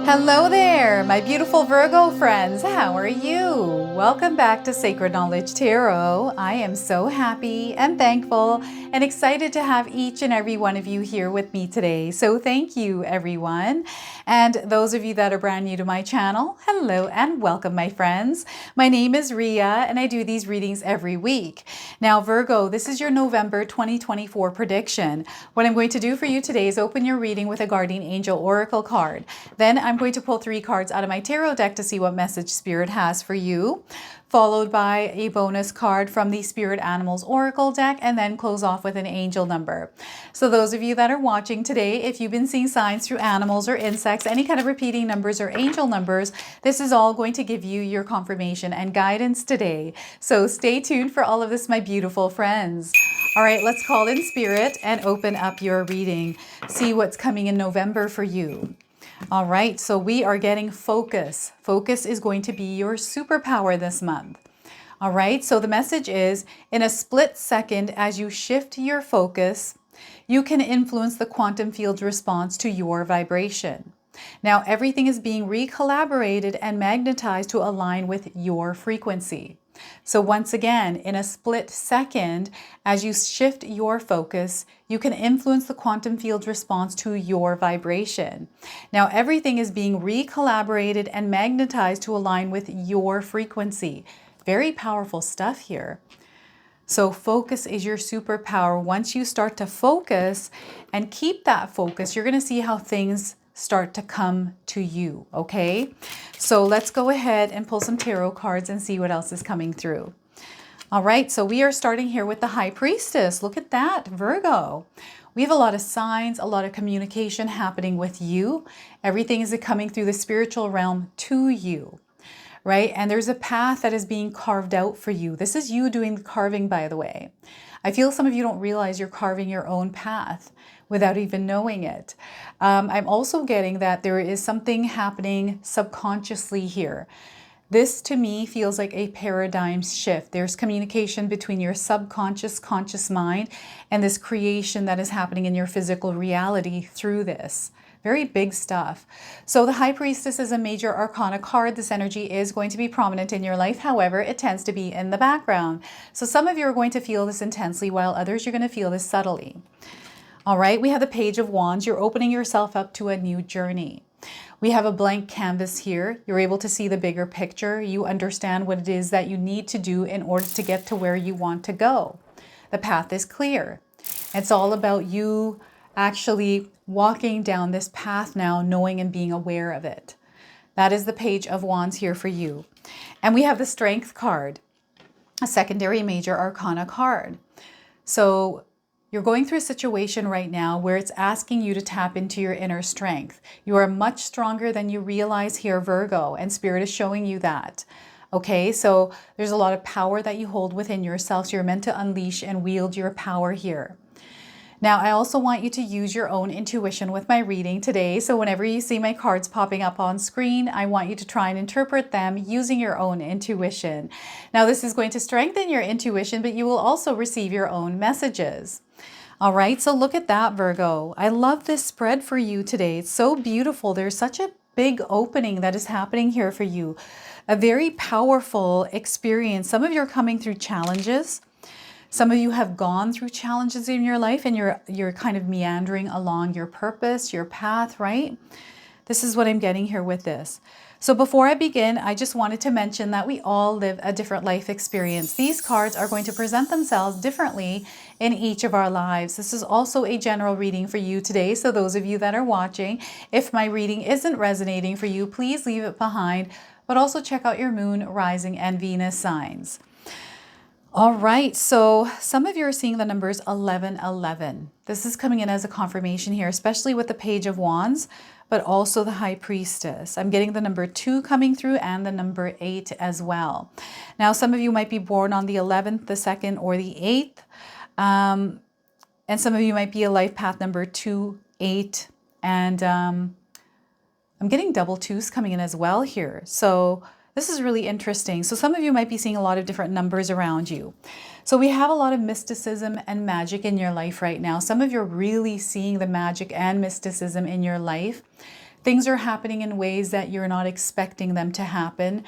Hello there, my beautiful Virgo friends. How are you? Welcome back to Sacred Knowledge Tarot. I am so happy and thankful and excited to have each and every one of you here with me today. So thank you, everyone. And those of you that are brand new to my channel, hello and welcome, my friends. My name is Ria and I do these readings every week. Now, Virgo, this is your November 2024 prediction. What I'm going to do for you today is open your reading with a Guardian Angel Oracle card. Then I'm going to pull 3 cards out of my tarot deck to see what message Spirit has for you, followed by a bonus card from the Spirit Animals Oracle deck, and then close off with an angel number. So those of you that are watching today, if you've been seeing signs through animals or insects, any kind of repeating numbers or angel numbers, this is all going to give you your confirmation and guidance today. So stay tuned for all of this, my beautiful friends. All right, let's call in Spirit and open up your reading. See what's coming in November for you. All right, so we are getting focus. Focus is going to be your superpower this month. All right, so the message is, in a split second, as you shift your focus, you can influence the quantum field's response to your vibration. Now, everything is being recollaborated and magnetized to align with your frequency. So once again, in a split second, as you shift your focus, you can influence the quantum field's response to your vibration. Now, everything is being recollaborated and magnetized to align with your frequency. Very powerful stuff here. So focus is your superpower. Once you start to focus and keep that focus, you're going to see how things start to come to you, okay? So let's go ahead and pull some tarot cards and see what else is coming through. All right, so we are starting here with the High Priestess. Look at that, Virgo. We have a lot of signs, a lot of communication happening with you. Everything is coming through the spiritual realm to you, right? And there's a path that is being carved out for you. This is you doing the carving, by the way. I feel some of you don't realize you're carving your own path without even knowing it. I'm also getting that there is something happening subconsciously here. This to me feels like a paradigm shift. There's communication between your subconscious, conscious mind and this creation that is happening in your physical reality through this. Very big stuff. So the High Priestess is a major arcana card. This energy is going to be prominent in your life. However, it tends to be in the background. So some of you are going to feel this intensely, while others you're going to feel this subtly. All right, we have the Page of Wands. You're opening yourself up to a new journey. We have a blank canvas here. You're able to see the bigger picture. You understand what it is that you need to do in order to get to where you want to go. The path is clear. It's all about you actually walking down this path now, knowing and being aware of it. That is the Page of Wands here for you. And we have the Strength card, a secondary major arcana card. So you're going through a situation right now where it's asking you to tap into your inner strength. You are much stronger than you realize here, Virgo, and Spirit is showing you that. Okay, so there's a lot of power that you hold within yourself. So you're meant to unleash and wield your power here. Now, I also want you to use your own intuition with my reading today. So whenever you see my cards popping up on screen, I want you to try and interpret them using your own intuition. Now, this is going to strengthen your intuition, but you will also receive your own messages. All right, so look at that, Virgo. I love this spread for you today. It's so beautiful. There's such a big opening that is happening here for you. A very powerful experience. Some of you are coming through challenges. Some of you have gone through challenges in your life and you're kind of meandering along your purpose, your path, right? This is what I'm getting here with this. So before I begin, I just wanted to mention that we all live a different life experience. These cards are going to present themselves differently in each of our lives. This is also a general reading for you today. So those of you that are watching, if my reading isn't resonating for you, please leave it behind, but also check out your moon, rising, and Venus signs. All right, so some of you are seeing the numbers 1111. This is coming in as a confirmation here, especially with the Page of Wands, but also the High Priestess. I'm getting the number 2 coming through and the number 8 as well. Now, some of you might be born on the 11th, the 2nd, or the 8th. And some of you might be a life path number 2, 8, and I'm getting double 2s coming in as well here. So this is really interesting. So some of you might be seeing a lot of different numbers around you. So we have a lot of mysticism and magic in your life right now. Some of you are really seeing the magic and mysticism in your life. Things are happening in ways that you're not expecting them to happen,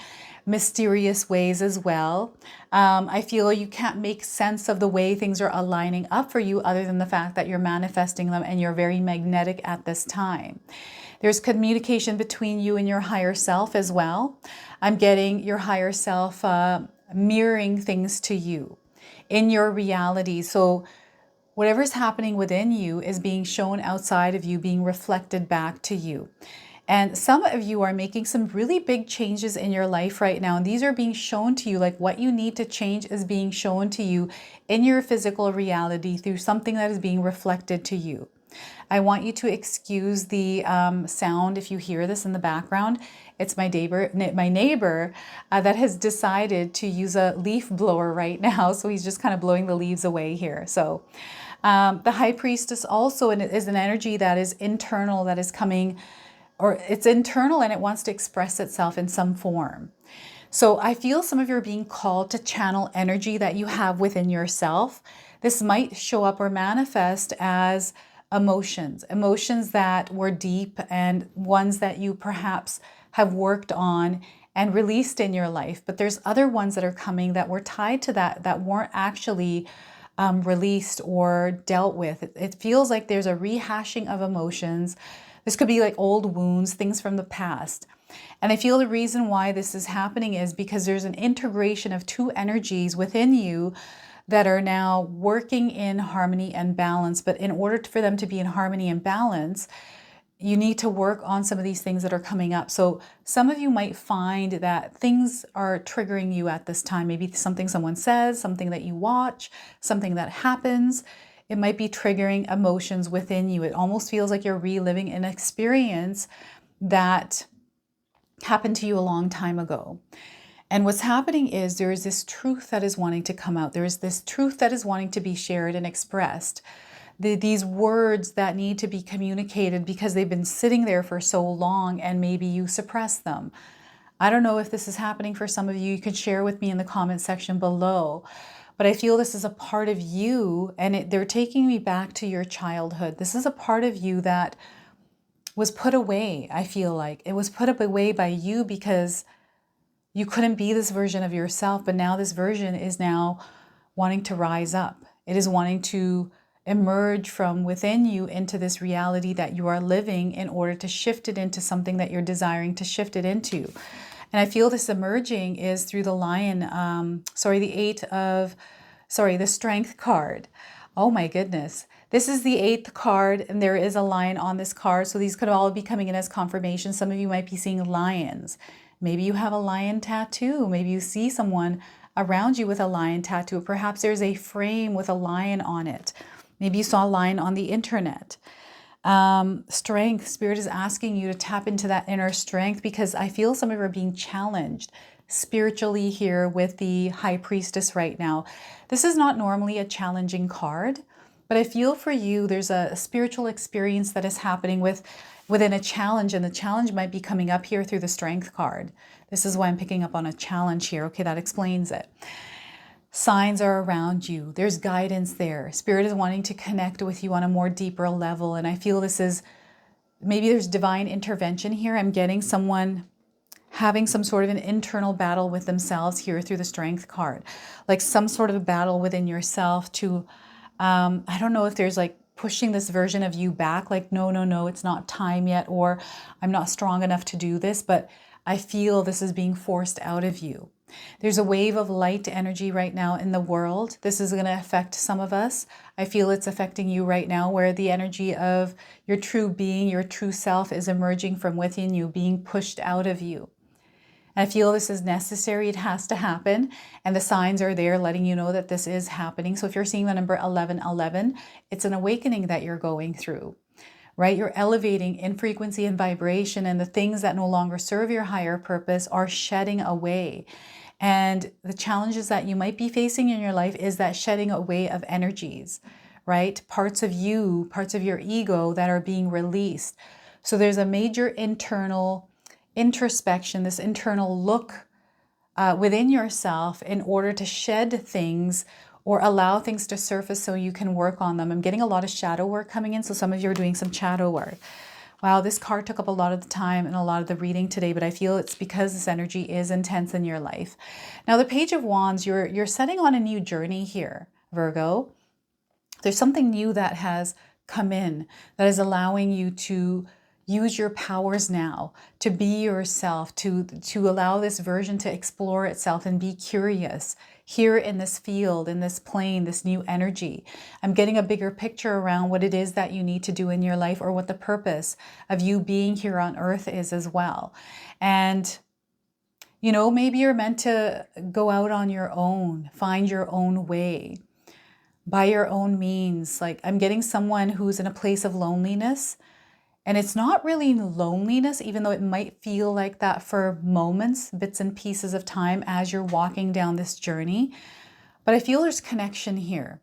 mysterious ways as well. I feel you can't make sense of the way things are aligning up for you other than the fact that you're manifesting them and you're very magnetic at this time. There's communication between you and your higher self as well. I'm getting your higher self mirroring things to you in your reality. So whatever's happening within you is being shown outside of you, being reflected back to you. And some of you are making some really big changes in your life right now. And these are being shown to you, like what you need to change is being shown to you in your physical reality through something that is being reflected to you. I want you to excuse the sound if you hear this in the background. It's my neighbor that has decided to use a leaf blower right now. So he's just kind of blowing the leaves away here. So the High Priestess also is an energy that is internal, that is coming, or it's internal and it wants to express itself in some form. So I feel some of you are being called to channel energy that you have within yourself. This might show up or manifest as emotions that were deep and ones that you perhaps have worked on and released in your life. But there's other ones that are coming that were tied to that weren't actually released or dealt with. It feels like there's a rehashing of emotions. This could be like old wounds, things from the past. And I feel the reason why this is happening is because there's an integration of two energies within you that are now working in harmony and balance. But in order for them to be in harmony and balance, you need to work on some of these things that are coming up. So some of you might find that things are triggering you at this time. Maybe something someone says, something that you watch, something that happens. It might be triggering emotions within you. It almost feels like you're reliving an experience that happened to you a long time ago. And what's happening is there is this truth that is wanting to come out. There is this truth that is wanting to be shared and expressed. These words that need to be communicated because they've been sitting there for so long and maybe you suppress them. I don't know if this is happening for some of you. You can share with me in the comment section below. But I feel this is a part of you and they're taking me back to your childhood. This is a part of you that was put away, I feel like. It was put away by you because you couldn't be this version of yourself, but now this version is now wanting to rise up. It is wanting to emerge from within you into this reality that you are living in order to shift it into something that you're desiring to shift it into. And I feel this emerging is through the lion, the strength card. Oh my goodness. This is the 8th card and there is a lion on this card. So these could all be coming in as confirmation. Some of you might be seeing lions. Maybe you have a lion tattoo. Maybe you see someone around you with a lion tattoo. Perhaps there's a frame with a lion on it. Maybe you saw a lion on the internet. Strength. Spirit is asking you to tap into that inner strength because I feel some of you are being challenged spiritually here with the High Priestess right now. This is not normally a challenging card, but I feel for you there's a spiritual experience that is happening within a challenge, and the challenge might be coming up here through the Strength card. This is why I'm picking up on a challenge here. Okay, that explains it. Signs are around you. There's guidance there. Spirit is wanting to connect with you on a more deeper level, and I feel this is, maybe there's divine intervention here. I'm getting someone having some sort of an internal battle with themselves here through the Strength card. Like some sort of a battle within yourself to, I don't know if there's like pushing this version of you back, like, no, it's not time yet, or I'm not strong enough to do this, but I feel this is being forced out of you. There's a wave of light energy right now in the world. This is going to affect some of us. I feel it's affecting you right now, where the energy of your true being, your true self is emerging from within you, being pushed out of you. I feel this is necessary. It has to happen. And the signs are there letting you know that this is happening. So if you're seeing the number 1111, it's an awakening that you're going through, right? You're elevating in frequency and vibration, and the things that no longer serve your higher purpose are shedding away. And the challenges that you might be facing in your life is that shedding away of energies, right? Parts of you, parts of your ego that are being released. So there's a major internal introspection, this internal look within yourself in order to shed things or allow things to surface so you can work on them. I'm getting a lot of shadow work coming in, so some of you are doing some shadow work. Wow, this card took up a lot of the time and a lot of the reading today, but I feel it's because this energy is intense in your life. Now, the Page of Wands, you're setting on a new journey here, Virgo. There's something new that has come in that is allowing you to use your powers now, to be yourself, to allow this version to explore itself and be curious here in this field, in this plane, this new energy. I'm getting a bigger picture around what it is that you need to do in your life, or what the purpose of you being here on earth is as well. And you know, maybe you're meant to go out on your own, find your own way, by your own means. Like, I'm getting someone who's in a place of loneliness, and it's not really loneliness, even though it might feel like that for moments, bits and pieces of time as you're walking down this journey. But I feel there's connection here.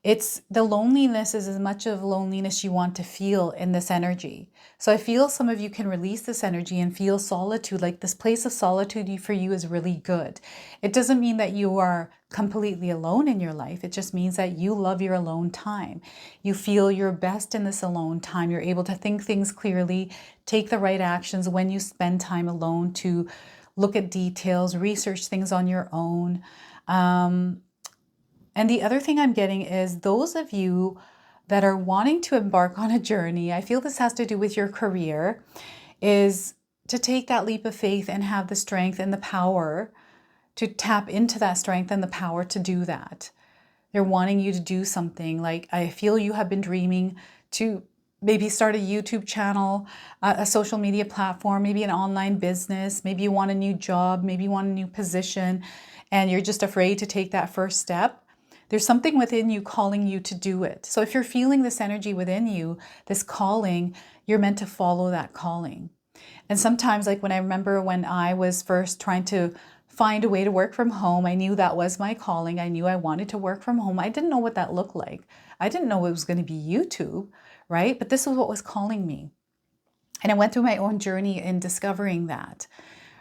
It's the loneliness is as much of loneliness you want to feel in this energy. So I feel some of you can release this energy and feel solitude, like this place of solitude for you is really good. It doesn't mean that you are completely alone in your life. It just means that you love your alone time. You feel your best in this alone time. You're able to think things clearly, take the right actions when you spend time alone, to look at details, research things on your own. And the other thing I'm getting is those of you that are wanting to embark on a journey, I feel this has to do with your career, is to take that leap of faith and have the strength and the power to tap into that strength and the power to do that. They're wanting you to do something. Like, I feel you have been dreaming to maybe start a YouTube channel, a social media platform, maybe an online business, maybe you want a new job, maybe you want a new position, and you're just afraid to take that first step. There's something within you calling you to do it. So if you're feeling this energy within you, this calling, you're meant to follow that calling. And sometimes, like when I remember when I was first trying to find a way to work from home, I knew that was my calling. I knew I wanted to work from home. I didn't know what that looked like. I didn't know it was going to be YouTube, right? But this was what was calling me. And I went through my own journey in discovering that.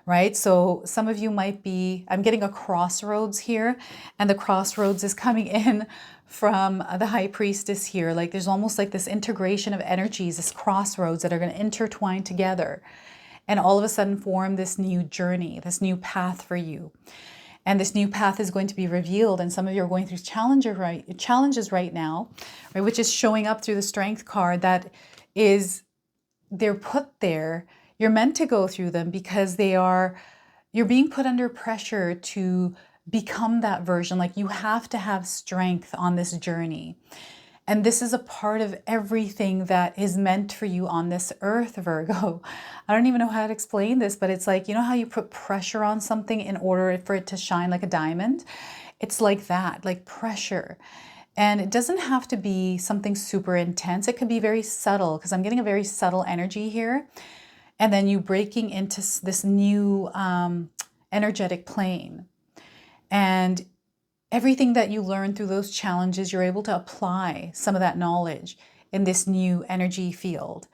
Right? So some of you might be, I'm getting a crossroads here, and the crossroads is coming in from the High Priestess here. Like, there's almost like this integration of energies, this crossroads that are going to intertwine together and all of a sudden form this new journey, this new path for you. And this new path is going to be revealed. And some of you are going through challenges right now, right? Which is showing up through the Strength card. That is, they're put there. You're meant to go through them because you're being put under pressure to become that version. Like, you have to have strength on this journey. And this is a part of everything that is meant for you on this earth, Virgo. I don't even know how to explain this, but it's like, you know how you put pressure on something in order for it to shine like a diamond? It's like that, like pressure. And it doesn't have to be something super intense. It could be very subtle, because I'm getting a very subtle energy here. And then you breaking into this new energetic plane. And everything that you learn through those challenges, you're able to apply some of that knowledge in this new energy field.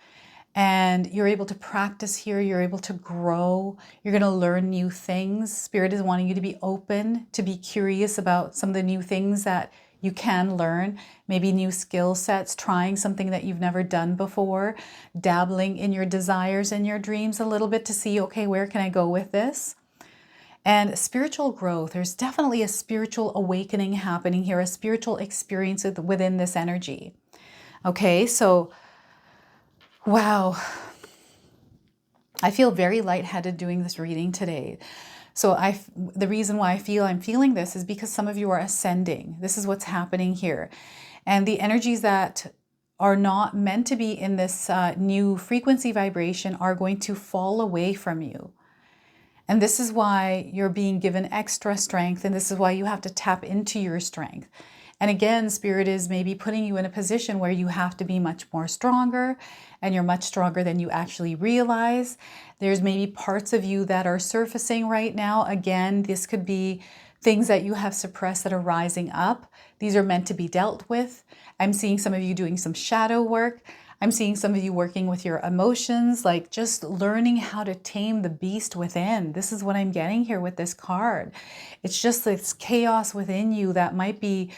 And you're able to practice here. You're able to grow. You're going to learn new things. Spirit is wanting you to be open, to be curious about some of the new things that you can learn, maybe new skill sets, trying something that you've never done before, dabbling in your desires and your dreams a little bit to see, okay, where can I go with this? And spiritual growth, there's definitely a spiritual awakening happening here, a spiritual experience within this energy. Okay, so, wow. I feel very lightheaded doing this reading today. So the reason why I feel I'm feeling this is because some of you are ascending. This is what's happening here. And the energies that are not meant to be in this new frequency vibration are going to fall away from you. And this is why you're being given extra strength, and this is why you have to tap into your strength. And again, Spirit is maybe putting you in a position where you have to be much more stronger, and you're much stronger than you actually realize. There's maybe parts of you that are surfacing right now. Again, this could be things that you have suppressed that are rising up. These are meant to be dealt with. I'm seeing some of you doing some shadow work. I'm seeing some of you working with your emotions, like just learning how to tame the beast within. This is what I'm getting here with this card. It's just this chaos within you that might be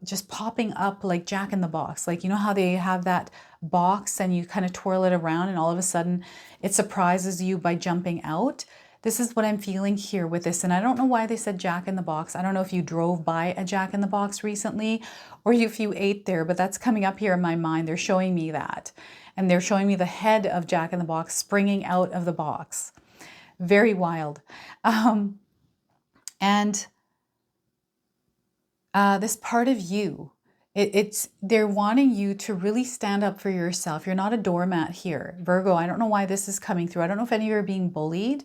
just popping up like Jack in the Box. Like, you know how they have that box and you kind of twirl it around and all of a sudden it surprises you by jumping out. This is what I'm feeling here with this. And I don't know why they said Jack in the Box. I don't know if you drove by a Jack in the Box recently or if you ate there, but that's coming up here in my mind. They're showing me that. And they're showing me the head of Jack in the Box springing out of the box. Very wild. This part of you, they're wanting you to really stand up for yourself. You're not a doormat here. Virgo, I don't know why this is coming through. I don't know if any of you are being bullied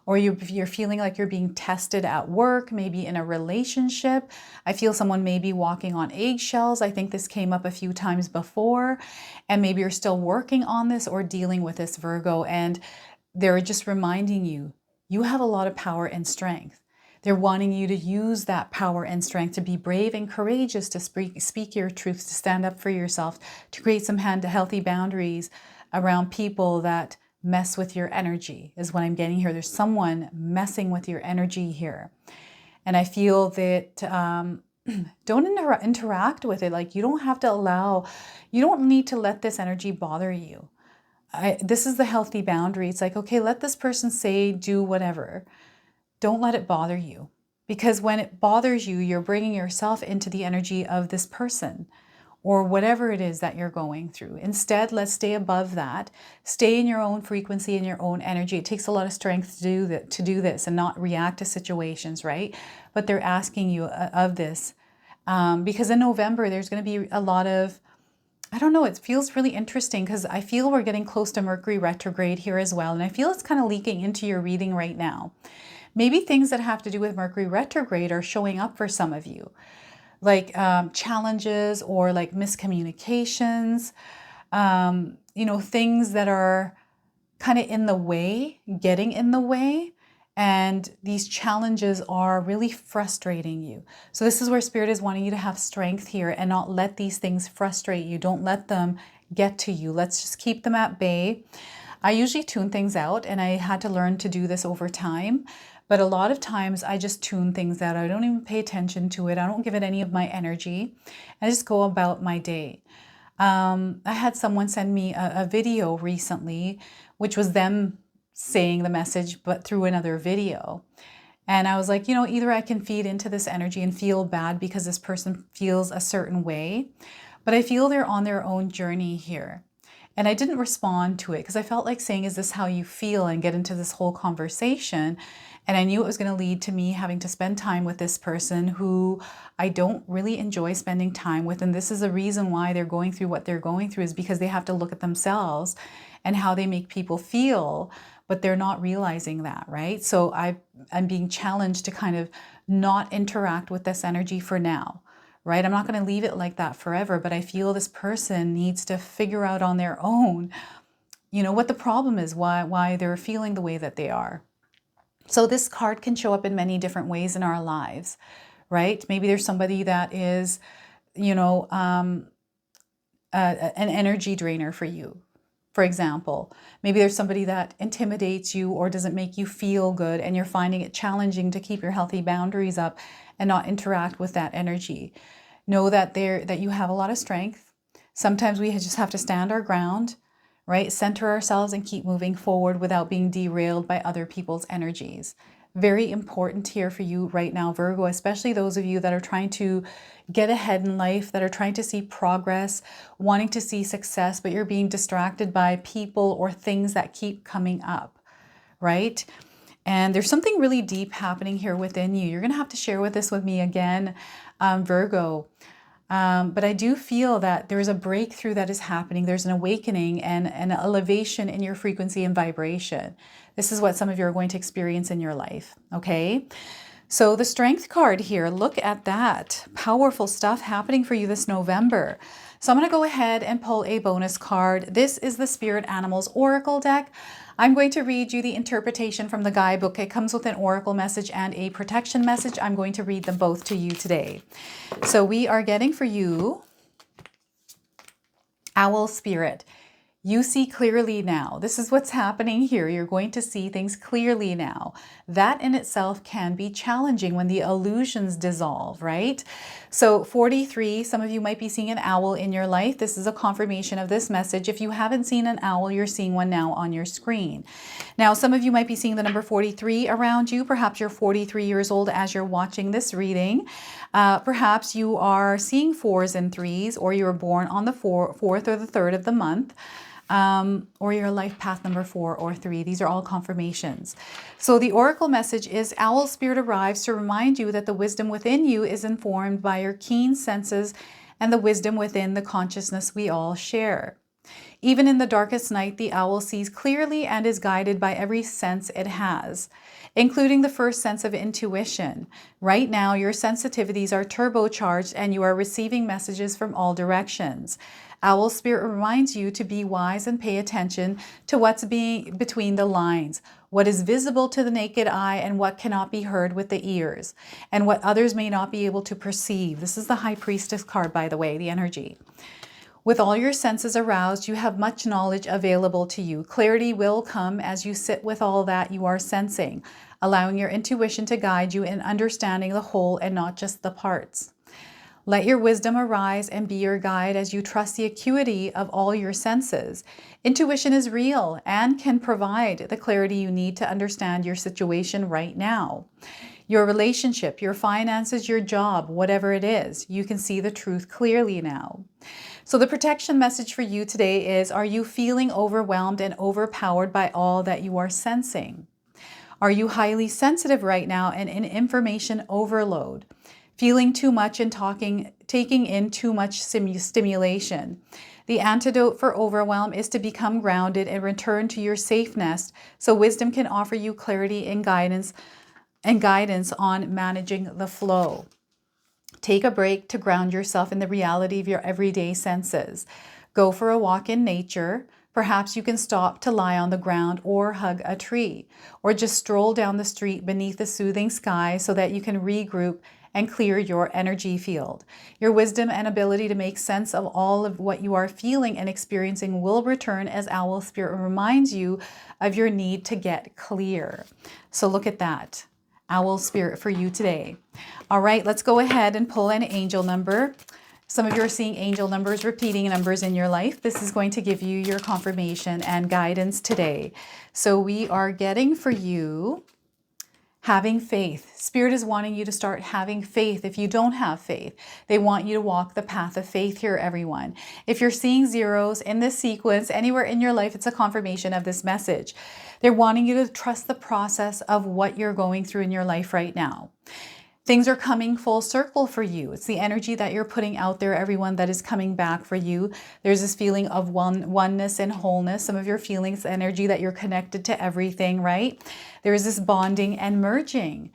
or you're feeling like you're being tested at work, maybe in a relationship. I feel someone may be walking on eggshells. I think this came up a few times before, and maybe you're still working on this or dealing with this, Virgo, and they're just reminding you, you have a lot of power and strength. They're wanting you to use that power and strength to be brave and courageous, to speak your truth, to stand up for yourself, to create some healthy boundaries around people that mess with your energy, is what I'm getting here. There's someone messing with your energy here. And I feel that don't interact with it. Like, you don't have to you don't need to let this energy bother you. This is the healthy boundary. It's like, okay, let this person say, do whatever. Don't let it bother you, because when it bothers you, you're bringing yourself into the energy of this person or whatever it is that you're going through. Instead, let's stay above that. Stay in your own frequency and your own energy. It takes a lot of strength to do this and not react to situations, right? But they're asking you of this because in November, there's going to be a lot of, I don't know, it feels really interesting because I feel we're getting close to Mercury retrograde here as well. And I feel it's kind of leaking into your reading right now. Maybe things that have to do with Mercury retrograde are showing up for some of you, like challenges or like miscommunications, things that are kind of in the way, getting in the way. And these challenges are really frustrating you. So this is where Spirit is wanting you to have strength here and not let these things frustrate you. Don't let them get to you. Let's just keep them at bay. I usually tune things out, and I had to learn to do this over time. But a lot of times I just tune things out. I don't even pay attention to it. I don't give it any of my energy. I just go about my day. I had someone send me a video recently, which was them saying the message, but through another video. And I was like, either I can feed into this energy and feel bad because this person feels a certain way, but I feel they're on their own journey here. And I didn't respond to it because I felt like saying, is this how you feel? And get into this whole conversation. And I knew it was going to lead to me having to spend time with this person who I don't really enjoy spending time with. And this is the reason why they're going through what they're going through, is because they have to look at themselves and how they make people feel, but they're not realizing that, right? So I'm being challenged to kind of not interact with this energy for now, right? I'm not going to leave it like that forever, but I feel this person needs to figure out on their own, what the problem is, why they're feeling the way that they are. So this card can show up in many different ways in our lives, right? Maybe there's somebody that is, an energy drainer for you. For example, maybe there's somebody that intimidates you or doesn't make you feel good, and you're finding it challenging to keep your healthy boundaries up and not interact with that energy. Know that you have a lot of strength. Sometimes we just have to stand our ground, right? Center ourselves and keep moving forward without being derailed by other people's energies. Very important here for you right now, Virgo, especially those of you that are trying to get ahead in life, that are trying to see progress, wanting to see success, but you're being distracted by people or things that keep coming up, right? And there's something really deep happening here within you. You're going to have to share this with me again, Virgo. But I do feel that there's a breakthrough that is happening. There's an awakening and an elevation in your frequency and vibration. This is what some of you are going to experience in your life, okay? So the Strength card here, look at that. Powerful stuff happening for you this November. So I'm going to go ahead and pull a bonus card. This is the Spirit Animals Oracle deck. I'm going to read you the interpretation from the guidebook. It comes with an oracle message and a protection message. I'm going to read them both to you today. So we are getting for you, Owl Spirit. You see clearly now. This is what's happening here. You're going to see things clearly now. That in itself can be challenging when the illusions dissolve, right? So 43, some of you might be seeing an owl in your life. This is a confirmation of this message. If you haven't seen an owl, you're seeing one now on your screen. Now, some of you might be seeing the number 43 around you. Perhaps you're 43 years old as you're watching this reading. Perhaps you are seeing 4s and 3s, or you were born on the 4th or the 3rd of the month. Or your life path number 4 or 3. These are all confirmations. So the oracle message is owl spirit arrives to remind you that the wisdom within you is informed by your keen senses and the wisdom within the consciousness we all share. Even in the darkest night, the owl sees clearly and is guided by every sense it has, including the first sense of intuition. Right now, your sensitivities are turbocharged and you are receiving messages from all directions. Owl spirit reminds you to be wise and pay attention to what's being between the lines, what is visible to the naked eye and what cannot be heard with the ears, and what others may not be able to perceive. This is the High Priestess card, by the way, the energy. With all your senses aroused, you have much knowledge available to you. Clarity will come as you sit with all that you are sensing, allowing your intuition to guide you in understanding the whole and not just the parts. Let your wisdom arise and be your guide as you trust the acuity of all your senses. Intuition is real and can provide the clarity you need to understand your situation right now. Your relationship, your finances, your job, whatever it is, you can see the truth clearly now. So the protection message for you today is, are you feeling overwhelmed and overpowered by all that you are sensing? Are you highly sensitive right now and in information overload? Feeling too much and taking in too much stimulation. The antidote for overwhelm is to become grounded and return to your safe nest so wisdom can offer you clarity and guidance on managing the flow. Take a break to ground yourself in the reality of your everyday senses. Go for a walk in nature. Perhaps you can stop to lie on the ground or hug a tree, or just stroll down the street beneath the soothing sky so that you can regroup and clear your energy field. Your wisdom and ability to make sense of all of what you are feeling and experiencing will return as Owl Spirit reminds you of your need to get clear. So look at that. Owl Spirit for you today. All right, let's go ahead and pull an angel number. Some of you are seeing angel numbers, repeating numbers in your life. This is going to give you your confirmation and guidance today. So we are getting for you having faith. Spirit is wanting you to start having faith. If you don't have faith, they want you to walk the path of faith here, everyone. If you're seeing zeros in this sequence, anywhere in your life, it's a confirmation of this message. They're wanting you to trust the process of what you're going through in your life right now. Things are coming full circle for you. It's the energy that you're putting out there, everyone, that is coming back for you. There's this feeling of oneness and wholeness. Some of your feelings, energy that you're connected to everything, right? There is this bonding and merging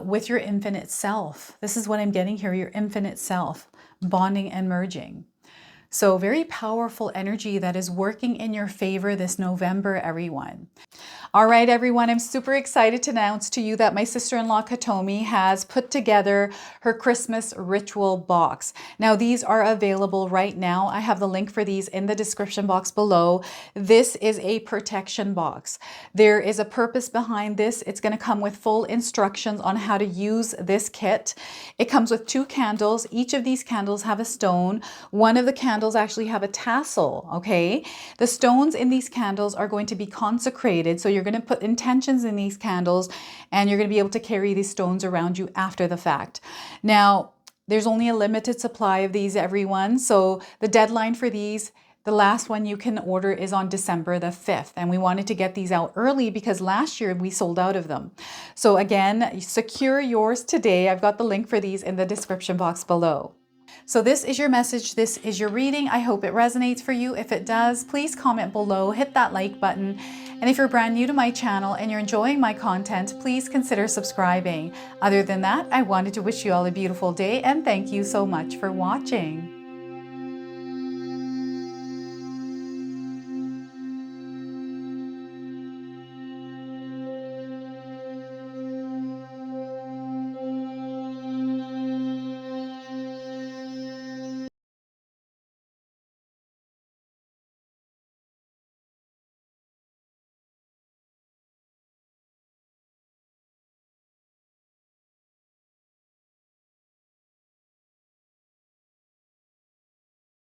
with your infinite self. This is what I'm getting here, your infinite self, bonding and merging. So very powerful energy that is working in your favor this November, everyone. All right, everyone, I'm super excited to announce to you that my sister-in-law Katomi has put together her Christmas ritual box. Now, these are available right now. I have the link for these in the description box below. This is a protection box. There is a purpose behind this. It's going to come with full instructions on how to use this kit. It comes with 2 candles. Each of these candles have a stone. One of the candles actually have a tassel, okay? The stones in these candles are going to be consecrated, so you're going to put intentions in these candles and you're going to be able to carry these stones around you after the fact. Now, there's only a limited supply of these, everyone. So the deadline for these, the last one you can order is on December the 5th. And we wanted to get these out early because last year we sold out of them. So again, secure yours today. I've got the link for these in the description box below. So this is your message. This is your reading. I hope it resonates for you. If it does, please comment below, hit that like button. And if you're brand new to my channel and you're enjoying my content, please consider subscribing. Other than that, I wanted to wish you all a beautiful day and thank you so much for watching.